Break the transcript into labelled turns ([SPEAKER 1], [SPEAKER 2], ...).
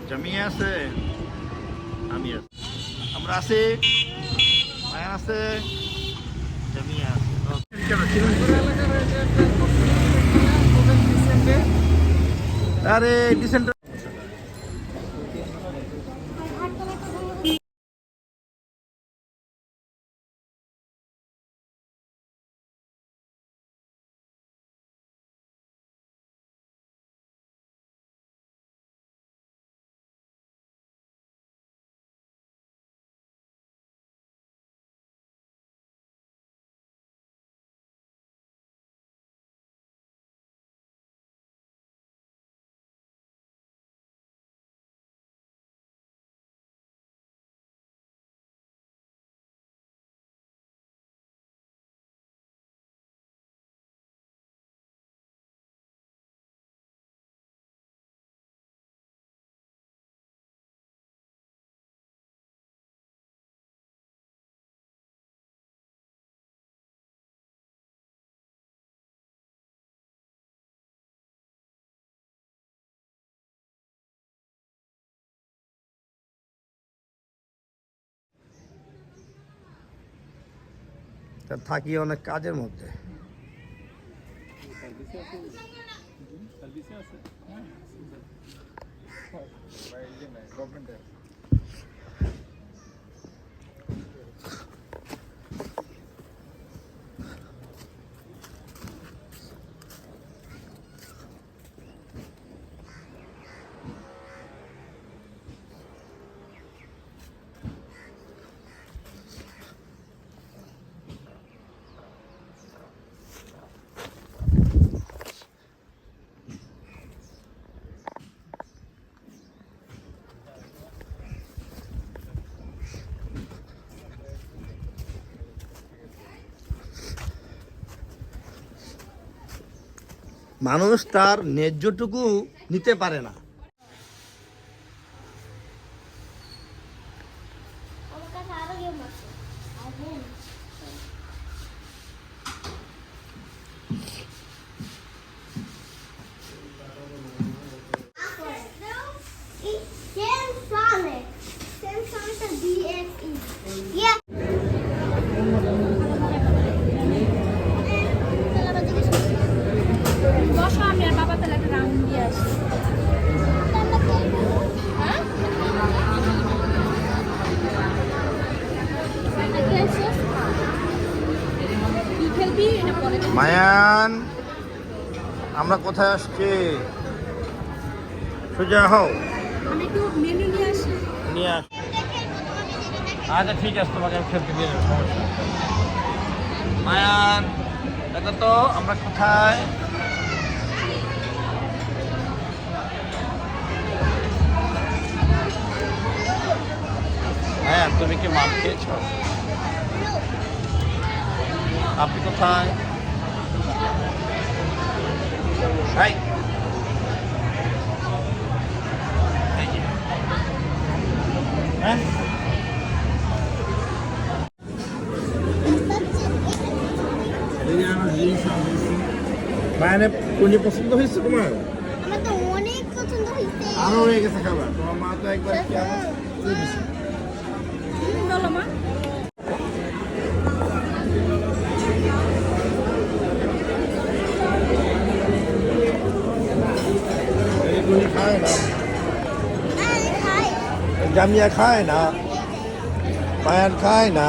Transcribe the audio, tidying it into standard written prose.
[SPEAKER 1] জামিয়া আছে, আমি আছি, আমরা আছি, মায়ান আছে, জামিয়া আছে। আরে ডিসেন্ট থাকি অনেক কাজের মধ্যে। মানুষ তার ন্যায্যটুকু নিতে পারে না। মায়ান, আমরা কোথায় আসছি? সোজা হও, নিয়ে আস। আচ্ছা ঠিক আছে, তোমাকে আমি খেলতে দিয়ে দেবো, সমস্যা। মায়ান দেখো তো আমরা কোথায়? হ্যাঁ, তুমি কি মাছ খেয়েছ? আপনি কোথায়? Hey. Thank you. Man. মায়ের কোনটি পছন্দ হয়েছে তোমার?
[SPEAKER 2] আমার তো অনেক পছন্দ হয়েছে।
[SPEAKER 1] আরো হয়ে গেছে খাবার, তোমার মা তো একবার কি আমার দিয়েছে।
[SPEAKER 2] বলো মা।
[SPEAKER 1] খায় না, জামিয়া খায় না, মায়ান খায় না।